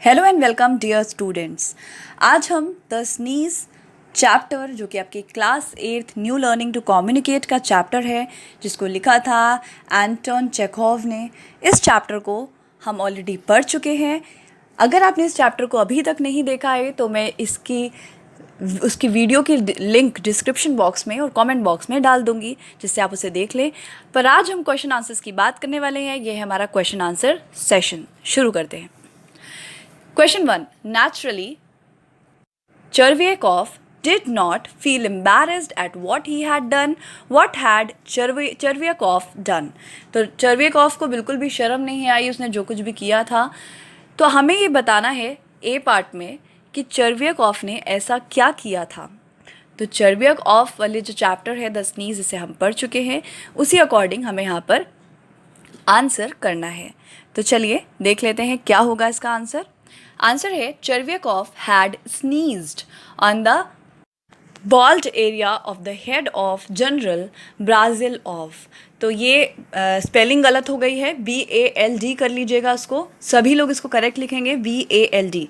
Hello and welcome dear students. आज हम the sneeze chapter जो कि आपकी class 8th new learning to communicate का चैप्टर है, जिसको लिखा था एंटोन चेखोव ने। इस चैप्टर को हम ऑलरेडी पढ़ चुके हैं। अगर आपने इस चैप्टर को अभी तक नहीं देखा है तो मैं उसकी वीडियो की लिंक डिस्क्रिप्शन बॉक्स में और कमेंट बॉक्स में डाल दूंगी, जिससे आप उसे देख लें। पर आज हम क्वेश्चन आंसर्स की बात करने वाले हैं। ये है हमारा क्वेश्चन आंसर सेशन। शुरू करते हैं। Question 1. Naturally, Chervyakov did not feel embarrassed at what he had done. What had Chervyakov done? तो Chervyakov को बिल्कुल भी शर्म नहीं आई उसने जो कुछ भी किया था। तो हमें ये बताना है ए पार्ट में कि Chervyakov ने ऐसा क्या किया था। तो Chervyakov वाले जो चैप्टर है द स्नीज, जिसे हम पढ़ चुके हैं, उसी अकॉर्डिंग हमें यहाँ पर आंसर करना है। तो चलिए देख लेते हैं क्या होगा इसका आंसर। आंसर है Chervyakov had sneezed on the bald area of the head of General Brazilov। तो ये स्पेलिंग गलत हो गई है, BALD कर लीजिएगा उसको। सभी लोग इसको करेक्ट लिखेंगे BALD।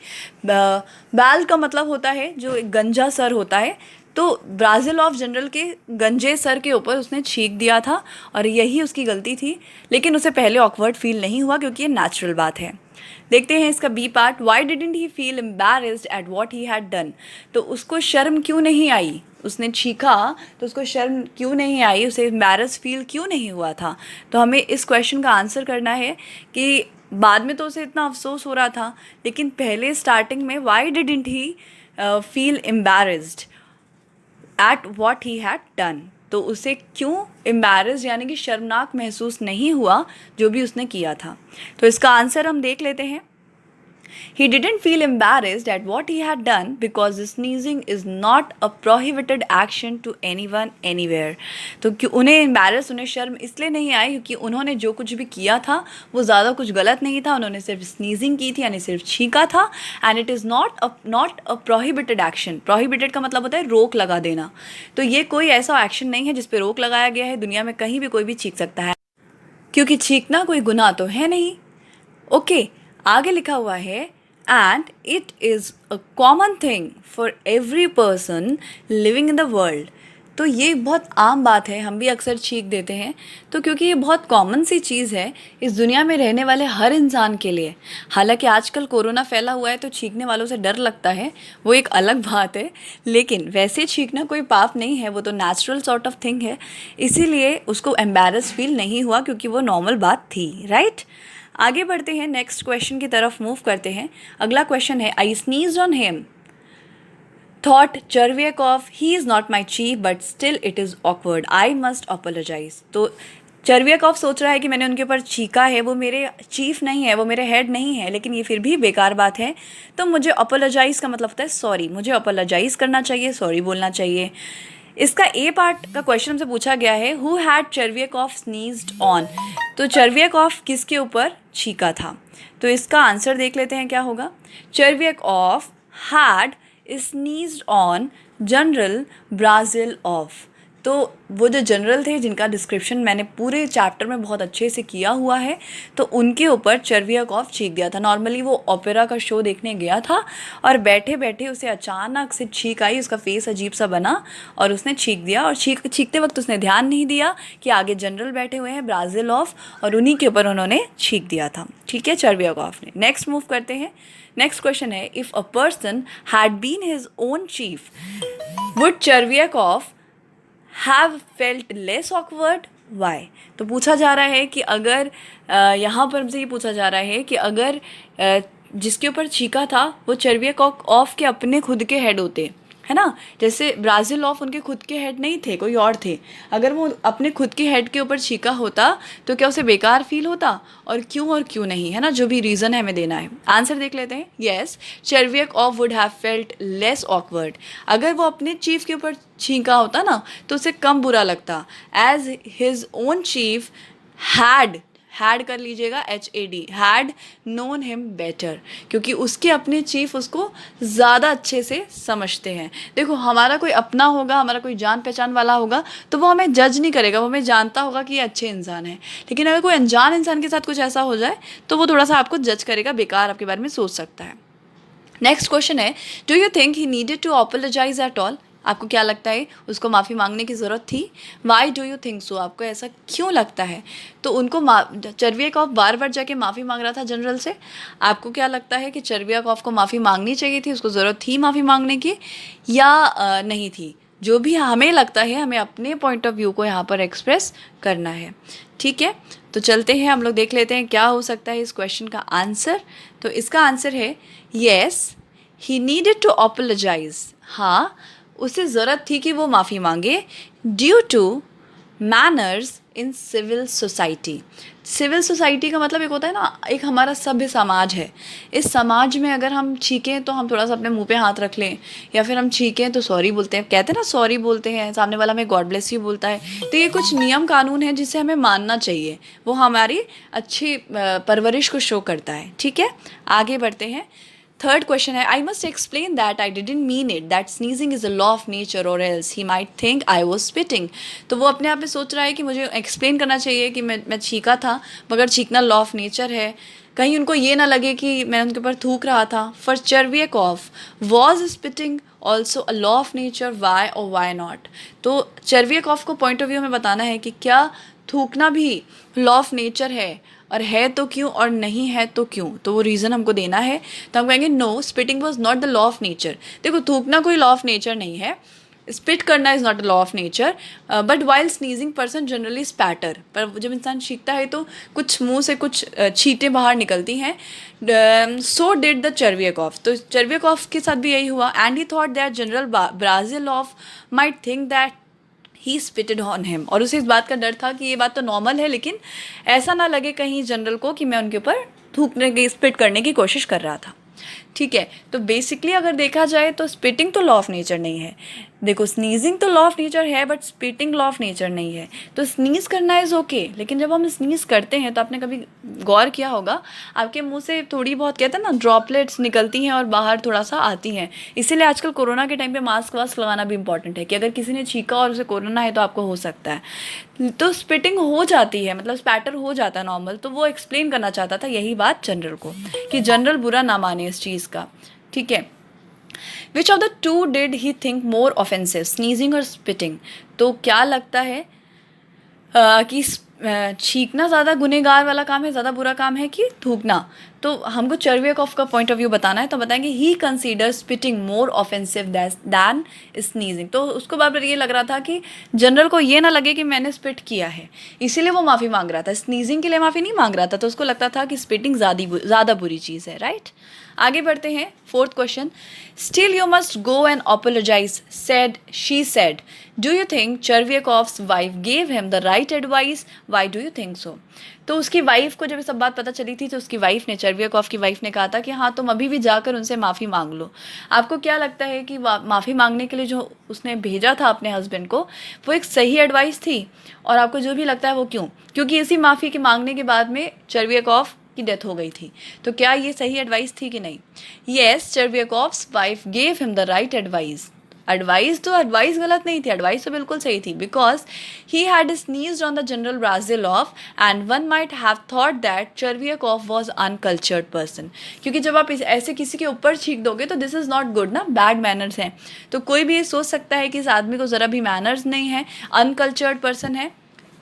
बाल का मतलब होता है जो एक गंजा सर होता है, तो ब्राज़िलॉफ जनरल के गंजे सर के ऊपर उसने छींक दिया था और यही उसकी गलती थी। लेकिन उसे पहले ऑकवर्ड फील नहीं हुआ क्योंकि ये नेचुरल बात है। देखते हैं इसका B part. Why didn't he feel embarrassed at what he had done. तो उसको शर्म क्यों नहीं आई, उसने छींका तो उसको शर्म क्यों नहीं आई, उसे एम्बैरेस फील क्यों नहीं हुआ था। तो हमें इस क्वेश्चन का आंसर करना है कि बाद में तो उसे इतना अफसोस हो रहा था, लेकिन पहले स्टार्टिंग में why didn't he feel embarrassed at what he had done. तो उसे क्यों एम्बैरेस्ड यानी कि शर्मनाक महसूस नहीं हुआ जो भी उसने किया था। तो इसका आंसर हम देख लेते हैं। He didn't feel embarrassed at what he had done because sneezing is not a prohibited action to anyone anywhere। तो कि उन्हें शर्म इसलिए नहीं आई क्योंकि उन्होंने जो कुछ भी किया था वो ज़्यादा कुछ गलत नहीं था। उन्होंने सिर्फ स्नीजिंग की थी यानी सिर्फ छींका था। And it is not a prohibited action. Prohibited का मतलब होता है रोक लगा देना। तो ये कोई ऐसा एक्शन नहीं है जिस पर रोक लगाया गया है। दुनिया में कहीं भी कोई भी छींक सकता है, क्योंकि छींकना कोई गुनाह तो है नहीं। ओके, आगे लिखा हुआ है and it is a common thing for every person living in the world. तो ये बहुत आम बात है, हम भी अक्सर छींक देते हैं। तो क्योंकि ये बहुत कॉमन सी चीज़ है इस दुनिया में रहने वाले हर इंसान के लिए। हालांकि आजकल कोरोना फैला हुआ है तो छींकने वालों से डर लगता है, वो एक अलग बात है। लेकिन वैसे छींकना कोई पाप नहीं है, वो तो नेचुरल सॉर्ट ऑफ थिंग है। इसीलिए उसको एम्बैरेस फील नहीं हुआ क्योंकि वो नॉर्मल बात थी, राइट। आगे बढ़ते हैं, नेक्स्ट क्वेश्चन की तरफ मूव करते हैं। अगला क्वेश्चन है I sneezed on him thought Chervyakov he is not my chief but still it is awkward I must apologise. तो Chervyakov सोच रहा है कि मैंने उनके ऊपर छींका है, वो मेरे चीफ नहीं है, वो मेरे हेड नहीं है, लेकिन ये फिर भी बेकार बात है। तो मुझे अपोलोजाइज़ का मतलब होता है सॉरी, मुझे अपोलोजाइज़ करना चाहिए, सॉरी बोलना चाहिए। इसका ए पार्ट का क्वेश्चन हमसे पूछा गया है हु हैड Chervyakov स्नीज्ड ऑन। तो Chervyakov किसके ऊपर छींका था। तो इसका आंसर देख लेते हैं क्या होगा। Chervyakov had sneezed on general Brazilov। तो वो जो जनरल थे जिनका डिस्क्रिप्शन मैंने पूरे चैप्टर में बहुत अच्छे से किया हुआ है, तो उनके ऊपर Chervyakov छींक दिया था। नॉर्मली वो ओपेरा का शो देखने गया था और बैठे बैठे उसे अचानक से छींक आई, उसका फेस अजीब सा बना और उसने छींक दिया। और छींकते वक्त उसने ध्यान नहीं दिया कि आगे जनरल बैठे हुए हैं Brazilov, और उन्हीं के ऊपर उन्होंने छींक दिया था। ठीक है, Chervyakov ने। नेक्स्ट मूव करते हैं। नेक्स्ट क्वेश्चन है if a person had been his own chief would Chervyakov have felt less awkward why. तो पूछा जा रहा है कि अगर यहाँ पर हमसे ये पूछा जा रहा है कि अगर जिसके ऊपर छींका था वो Chervyakov के अपने खुद के हेड होते, है ना। जैसे Brazilov उनके खुद के हेड नहीं थे, कोई और थे। अगर वो अपने खुद के हेड के ऊपर छींका होता तो क्या उसे बेकार फील होता, और क्यों नहीं, है ना। जो भी रीज़न है हमें देना है। आंसर देख लेते हैं। Yes, Chervyakov would have felt less awkward. अगर वो अपने चीफ के ऊपर छींका होता ना तो उसे कम बुरा लगता। As his own chief had कर लीजिएगा HAD, had known him better, क्योंकि उसके अपने चीफ उसको ज़्यादा अच्छे से समझते हैं। देखो, हमारा कोई अपना होगा, हमारा कोई जान पहचान वाला होगा तो वो हमें जज नहीं करेगा, वो हमें जानता होगा कि ये अच्छे इंसान है। लेकिन अगर कोई अनजान इंसान के साथ कुछ ऐसा हो जाए तो वो थोड़ा सा आपको जज करेगा, बेकार आपके बारे में सोच सकता है। नेक्स्ट क्वेश्चन है, do you think he needed to apologise at all? आपको क्या लगता है उसको माफ़ी मांगने की ज़रूरत थी? वाई डू यू थिंक सो? आपको ऐसा क्यों लगता है? तो उनको चर्वियाकॉफ बार बार जाके माफ़ी मांग रहा था जनरल से। आपको क्या लगता है कि चर्वियाकॉफ को माफ़ी मांगनी चाहिए थी, उसको ज़रूरत थी माफ़ी मांगने की या नहीं थी? जो भी हमें लगता है, हमें अपने पॉइंट ऑफ व्यू को यहाँ पर एक्सप्रेस करना है। ठीक है, तो चलते हैं, हम लोग देख लेते हैं क्या हो सकता है इस क्वेश्चन का आंसर। तो इसका आंसर है yes, he needed to apologise. हाँ, उसे ज़रूरत थी कि वो माफ़ी मांगे due to manners in civil society. Civil society का मतलब एक होता है ना, एक हमारा सभ्य समाज है। इस समाज में अगर हम छीकें तो हम थोड़ा सा अपने मुंह पे हाथ रख लें, या फिर हम छीकें तो सॉरी बोलते हैं, कहते हैं ना सॉरी बोलते हैं, सामने वाला हमें गॉड ब्लेस यू बोलता है। तो ये कुछ नियम कानून है जिसे हमें मानना चाहिए, वो हमारी अच्छी परवरिश को शो करता है। ठीक है, आगे बढ़ते हैं। थर्ड क्वेश्चन है, I must explain that I didn't mean it, that sneezing is a law of nature or else he might think I was spitting. तो वो अपने आप में सोच रहा है कि मुझे एक्सप्लेन करना चाहिए कि मैं छीका था, मगर छीकना लॉ ऑफ नेचर है, कहीं उनको ये ना लगे कि मैं उनके ऊपर थूक रहा था। For Chervyakov was spitting also a law of nature, why और वाई नॉट? तो चर्वियाकॉफ को पॉइंट ऑफ व्यू में बताना है कि क्या थूकना भी लॉ ऑफ नेचर है, और है तो क्यों, और नहीं है तो क्यों? तो वो रीज़न हमको देना है। तो हम कहेंगे no, spitting was not the law of nature. देखो, थूकना कोई लॉ ऑफ नेचर नहीं है, स्पिट करना is not a law of nature, but while sneezing person generally spatter. पर जब इंसान छींकता है तो कुछ मुंह से कुछ छींटे बाहर निकलती हैं। So did the Chervyakov. तो चर्वियाकॉफ के साथ भी यही हुआ। And he thought that general Brizzhalov might think that he spitted on him. और उसे इस बात का डर था कि ये बात तो नॉर्मल है, लेकिन ऐसा ना लगे कहीं जनरल को कि मैं उनके ऊपर थूकने की, स्पिट करने की कोशिश कर रहा था। ठीक है, तो बेसिकली अगर देखा जाए तो स्पिटिंग तो लॉ ऑफ नेचर नहीं है। देखो, स्नीजिंग तो लॉ ऑफ नेचर है, but spitting law of nature नहीं है। तो स्नीज करना इज़ ओके, लेकिन जब हम स्नीज करते हैं तो आपने कभी गौर किया होगा, आपके मुंह से थोड़ी बहुत, कहते हैं ना, ड्रॉपलेट्स निकलती हैं और बाहर थोड़ा सा आती हैं। इसीलिए आजकल कोरोना के टाइम पे मास्क वास्क लगाना भी इंपॉर्टेंट है, कि अगर किसी ने छींका और उसे कोरोना है तो आपको हो सकता है। तो स्पिटिंग हो जाती है, मतलब स्पैटर हो जाता है नॉर्मल। तो वो एक्सप्लेन करना चाहता था यही बात जनरल को, कि जनरल बुरा ना माने इस चीज़ का। ठीक है, which of the two did he think more offensive, sneezing और स्पिटिंग? तो क्या लगता है कि छींकना ज़्यादा गुनहगार वाला काम है, ज़्यादा बुरा काम है कि थूकना? तो हमको चर्वियाकॉफ का पॉइंट ऑफ व्यू बताना है, तो बताएंगे ही कंसीडर स्पिटिंग मोर ऑफेंसिव दैन स्नीजिंग। तो उसको बार बार ये लग रहा था कि जनरल को ये ना लगे कि मैंने स्पिट किया है, इसीलिए वो माफ़ी मांग रहा था, स्नीजिंग के लिए माफ़ी नहीं मांग रहा था। तो उसको लगता था कि स्पिटिंग ज़्यादा बुरी चीज़ है। राइट, आगे बढ़ते हैं। Fourth question, still you must go and apologise, said she said, do you think Chervyakov's wife gave him the right advice, why do you think so? तो उसकी वाइफ को जब ये सब बात पता चली थी, तो उसकी वाइफ ने, चर्वियाकॉफ की वाइफ ने कहा था कि हाँ, तुम अभी भी जाकर उनसे माफ़ी मांग लो। आपको क्या लगता है कि माफ़ी मांगने के लिए जो उसने भेजा था अपने हस्बैंड को, वो एक सही एडवाइस थी? और आपको जो भी लगता है वो क्यों? क्योंकि इसी माफ़ी के मांगने के बाद में चर्वियाकॉफ की डेथ हो गई थी। तो क्या ये सही एडवाइस थी कि नहीं? Yes, Chervyakov's wife gave him the right advice. Advice गलत नहीं थी, एडवाइस तो बिल्कुल सही थी, because he had sneezed on the general Brizzhalov and one might have thought that Chervyakov was uncultured person. क्योंकि जब आप ऐसे किसी के ऊपर छींक दोगे तो दिस इज़ नॉट गुड ना, बैड मैनर्स हैं। तो कोई भी ये सोच सकता है कि इस आदमी को ज़रा भी मैनर्स नहीं है, अनकल्चर्ड पर्सन है,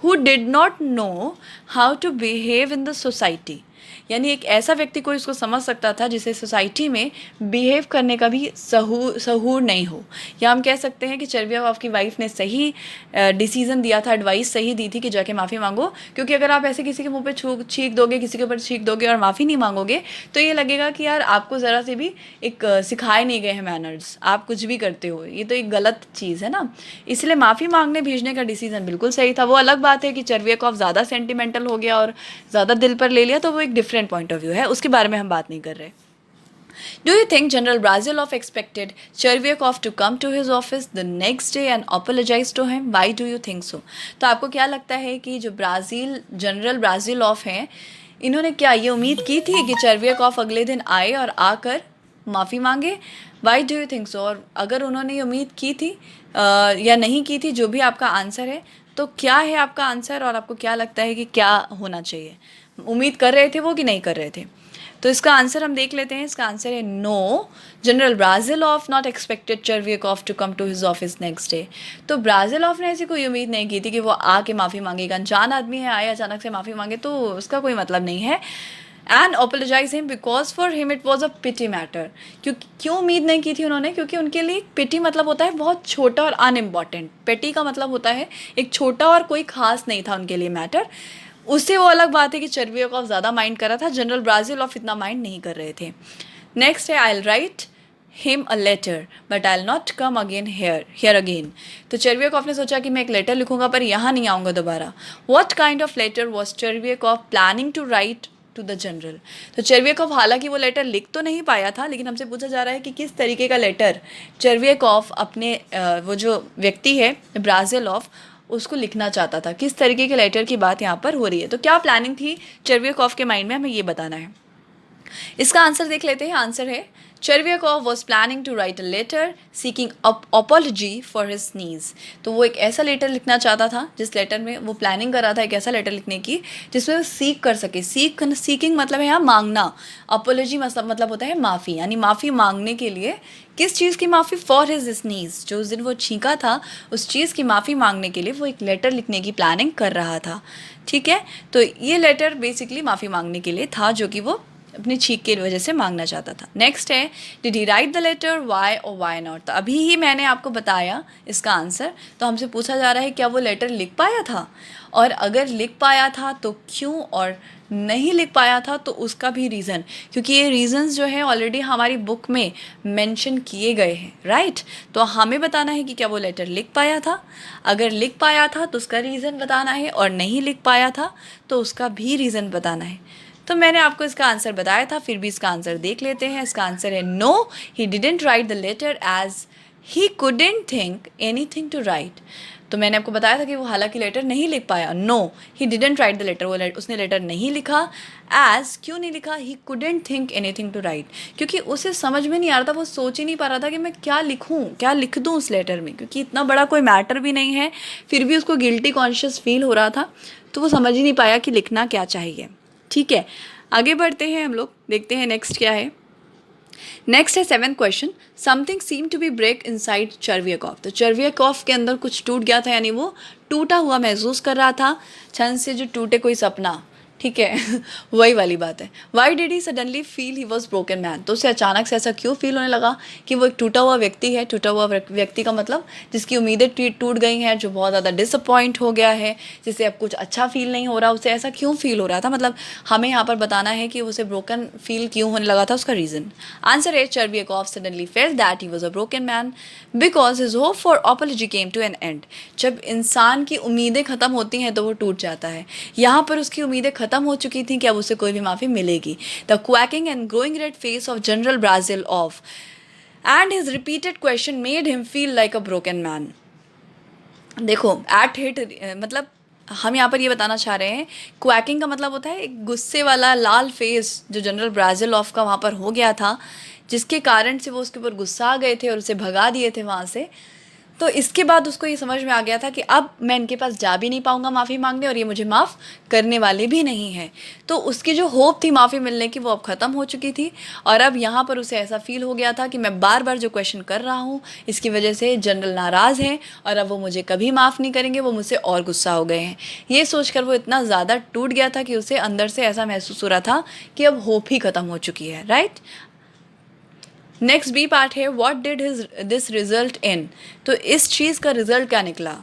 who did not know how to behave in the society। यानी एक ऐसा व्यक्ति कोई इसको समझ सकता था जिसे सोसाइटी में बिहेव करने का भी सहूर नहीं हो। या हम कह सकते हैं कि चर्वियाकॉफ की वाइफ ने सही डिसीजन दिया था, एडवाइस सही दी थी कि जाके माफ़ी मांगो। क्योंकि अगर आप ऐसे किसी के मुंह पे छींक दोगे, किसी के ऊपर छींक दोगे और माफ़ी नहीं मांगोगे, तो ये लगेगा कि यार आपको ज़रा से भी एक सिखाए नहीं गए हैं मैनर्स, आप कुछ भी करते हो, ये तो एक गलत चीज़ है ना। इसलिए माफ़ी मांगने भेजने का डिसीजन बिल्कुल सही था। वो अलग बात है कि चर्वियाकॉफ ज़्यादा सेंटिमेंटल हो गया और ज़्यादा दिल पर ले लिया, तो वो एक डिफरेंट पॉइंट ऑफ व्यू है, उसके बारे में हम बात नहीं कर रहे। Do you think General Brazilov expected Chervyakov to come to his office the next day and apologize to him? Why do you think so? तो आपको क्या लगता है कि जो जनरल ब्राजीलॉफ हैं, इन्होंने क्या ये उम्मीद की थी कि चर्वियाकॉफ अगले दिन आए और आकर माफ़ी मांगे? वाई डू यू थिंक सो? और अगर उन्होंने ये उम्मीद की थी या नहीं की थी, जो भी आपका आंसर है, तो क्या है आपका आंसर और आपको क्या लगता है कि क्या होना चाहिए? उम्मीद कर रहे थे वो कि नहीं कर रहे थे? तो इसका आंसर हम देख लेते हैं। इसका आंसर है no, general Brizzhalov not expected Chervyakov to come to his office next day. तो ब्राजिलॉफ ने ऐसी कोई उम्मीद नहीं की थी कि वो आके माफ़ी मांगेगा। अनजान आदमी है, आए अचानक से माफ़ी मांगे तो उसका कोई मतलब नहीं है। And apologise him because for him it was a pity matter. क्यों उम्मीद नहीं की थी उन्होंने? क्योंकि उनके लिए पिटी मतलब होता है बहुत छोटा और अनइम्पॉर्टेंट। पेटी का मतलब होता है एक छोटा और कोई खास नहीं था उनके लिए मैटर। उससे वो अलग बात है कि चर्वियाकॉफ ज़्यादा माइंड कर रहा था, जनरल ब्राजिलॉफ इतना माइंड नहीं कर रहे थे। नेक्स्ट है I will write him a letter but I will not come again here again. तो चर्वियाकॉफ ने सोचा कि मैं एक लेटर लिखूंगा पर यहाँ नहीं आऊँगा दोबारा। What kind of letter was Chervyakov planning to write to the general? तो चर्वियाकॉफ हालांकि वो लेटर लिख तो नहीं पाया था, लेकिन हमसे पूछा जा रहा है कि किस तरीके का लेटर चर्वियाकॉफ अपने वो जो व्यक्ति है ब्राजिलॉफ उसको लिखना चाहता था। किस तरीके के लेटर की बात यहाँ पर हो रही है। तो क्या प्लानिंग थी चर्वियाकॉफ के माइंड में, हमें ये बताना है। इसका आंसर देख लेते हैं। आंसर है Chervyakov was planning to write a letter seeking apology for his sneeze. तो वो एक ऐसा लेटर लिखना चाहता था जिस लेटर में वो प्लानिंग कर रहा था एक ऐसा लेटर लिखने की जिसमें वो सीक कर सके। सीकिंग मतलब है यहाँ मांगना, अपॉलॉजी मतलब होता है माफ़ी, यानी माफ़ी मांगने के लिए। किस चीज़ की माफ़ी? फॉर हिज स्नीज, जो उस दिन वो छींका था उस चीज़ की माफ़ी मांगने के लिए वो एक लेटर लिखने की प्लानिंग कर रहा था। ठीक है, तो ये लेटर बेसिकली माफ़ी मांगने के लिए था जो कि वो अपनी छींक की वजह से मांगना चाहता था। नेक्स्ट है did he write the letter, why और वाई नॉट? तो अभी ही मैंने आपको बताया इसका आंसर। तो हमसे पूछा जा रहा है क्या वो लेटर लिख पाया था, और अगर लिख पाया था तो क्यों, और नहीं लिख पाया था तो उसका भी रीज़न, क्योंकि ये रीज़न्स जो है ऑलरेडी हमारी बुक में मेंशन किए गए हैं। राइट, तो हमें बताना है कि क्या वो लेटर लिख पाया था। अगर लिख पाया था तो उसका रीज़न बताना है, और नहीं लिख पाया था तो उसका भी रीज़न बताना है। तो मैंने आपको इसका आंसर बताया था, फिर भी इसका आंसर देख लेते हैं। इसका आंसर है no, he didn't write the letter as he couldn't think anything to write. तो मैंने आपको बताया था कि वो हालांकि लेटर नहीं लिख पाया। No, he didn't write the letter, उसने लेटर नहीं लिखा। एज, क्यों नहीं लिखा? He couldn't think anything to write, क्योंकि उसे समझ में नहीं आ रहा था, वो सोच ही नहीं पा रहा था कि मैं क्या लिखूँ, क्या लिख दूँ उस लेटर में, क्योंकि इतना बड़ा कोई मैटर भी नहीं है। फिर भी उसको गिल्टी कॉन्शियस फील हो रहा था, तो वो समझ ही नहीं पाया कि लिखना क्या चाहिए। ठीक है, आगे बढ़ते हैं हम लोग, देखते हैं नेक्स्ट क्या है। नेक्स्ट है 7th question, something seem to be break inside Chervyakov. तो चर्वियाकॉफ के अंदर कुछ टूट गया था, यानी वो टूटा हुआ महसूस कर रहा था, छन से जो टूटे कोई सपना। ठीक है वही वाली बात है। Why did he suddenly feel he was broken man? तो उसे अचानक से ऐसा क्यों फील होने लगा कि वो एक टूटा हुआ व्यक्ति है। टूटा हुआ व्यक्ति का मतलब जिसकी उम्मीदें टूट गई हैं, जो बहुत ज़्यादा डिसअपॉइंट हो गया है, जिसे अब कुछ अच्छा फील नहीं हो रहा, उसे ऐसा क्यों फील हो रहा था? मतलब हमें यहाँ पर बताना है कि उसे ब्रोकन फील क्यों होने लगा था, उसका रीज़न। आंसर है Chervyakov suddenly felt that he was a broken man because his hope for apology came to an end. जब इंसान की उम्मीदें ख़त्म होती हैं तो वो टूट जाता है। यहाँ पर उसकी उम्मीदें ख़त्म हो चुकी थी कि अब उसे कोई भी माफ़ी मिलेगी। The quaking and growing red face of general Brizzhalov and his repeated question made him feel like a broken man. देखो एट हिट मतलब हम यहाँ पर ये बताना चाह रहे हैं, क्वैकिंग का मतलब होता है एक गुस्से वाला लाल फेस जो जनरल ब्राजिलॉफ का वहाँ पर हो गया था, जिसके कारण से वो उसके ऊपर गुस्सा आ गए थे और उसे भगा दिए थे वहाँ से। तो इसके बाद उसको ये समझ में आ गया था कि अब मैं इनके पास जा भी नहीं पाऊंगा माफ़ी मांगने, और ये मुझे माफ़ करने वाले भी नहीं हैं। तो उसकी जो होप थी माफ़ी मिलने की वो अब ख़त्म हो चुकी थी, और अब यहाँ पर उसे ऐसा फील हो गया था कि मैं बार बार जो क्वेश्चन कर रहा हूँ इसकी वजह से जनरल नाराज़ हैं और अब वो मुझे कभी माफ़ नहीं करेंगे, वो मुझसे और गुस्सा हो गए हैं। ये सोचकर वो इतना ज़्यादा टूट गया था कि उसे अंदर से ऐसा महसूस हो रहा था कि अब होप ही ख़त्म हो चुकी है। राइट, नेक्स्ट बी पार्ट है what did this result in. तो इस चीज़ का रिजल्ट क्या निकला?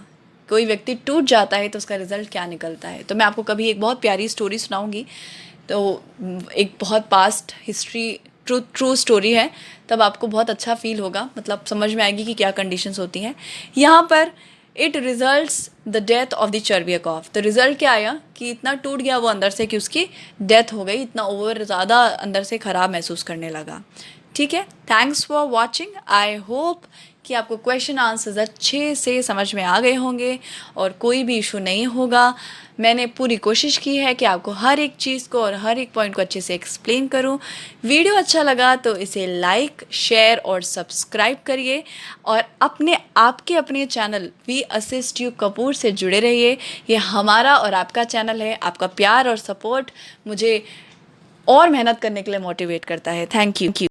कोई व्यक्ति टूट जाता है तो उसका रिजल्ट क्या निकलता है? तो मैं आपको कभी एक बहुत प्यारी स्टोरी सुनाऊंगी, तो एक बहुत पास्ट हिस्ट्री ट्रू स्टोरी है, तब आपको बहुत अच्छा फील होगा, मतलब समझ में आएगी कि क्या कंडीशंस होती हैं। यहाँ पर it results the death of the Chervyakov. तो रिजल्ट क्या आया कि इतना टूट गया वो अंदर से कि उसकी डेथ हो गई, इतना ओवर ज़्यादा अंदर से ख़राब महसूस करने लगा। ठीक है, thanks for watching. I hope कि आपको क्वेश्चन आंसर्स अच्छे से समझ में आ गए होंगे और कोई भी इशू नहीं होगा। मैंने पूरी कोशिश की है कि आपको हर एक चीज़ को और हर एक पॉइंट को अच्छे से एक्सप्लेन करूं। वीडियो अच्छा लगा तो इसे लाइक, शेयर और सब्सक्राइब करिए, और अपने channel we assist you Kapoor से जुड़े रहिए। ये हमारा और आपका चैनल है। आपका प्यार और सपोर्ट मुझे और मेहनत करने के लिए मोटिवेट करता है। Thank you.